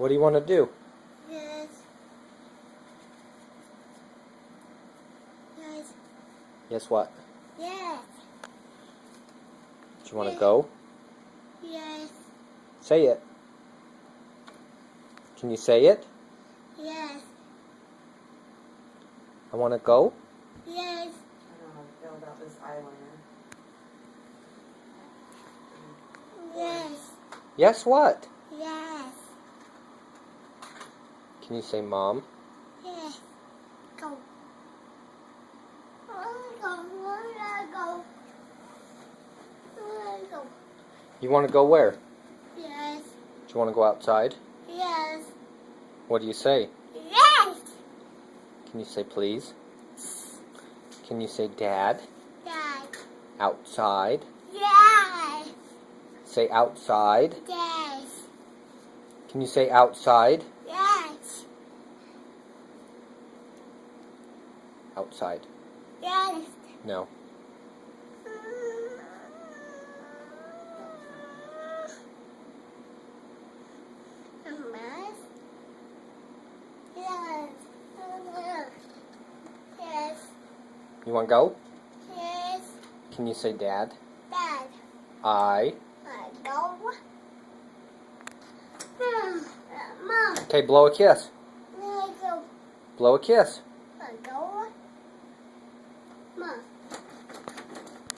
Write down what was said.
What do you want to do? Yes. Yes. Yes, what? Yes. Do you want to go? Yes. Say it. Can you say it? Yes. I want to go? Yes. I don't know how to feel about this eyeliner. Yes. Yes, what? Yes. Can you say Mom? Yes. Go. I wanna go. I wanna go. I wanna go. You want to go where? Yes. Do you want to go outside? Yes. What do you say? Yes. Can you say please? Can you say Dad? Dad. Outside. Yes. Say outside. Yes. Can you say outside? Yes. Outside. Yes. No. Yes. Yes. You want to go? Yes. Can you say Dad? Dad. I. Go. Mom. Okay, blow a kiss. Go. Blow a kiss.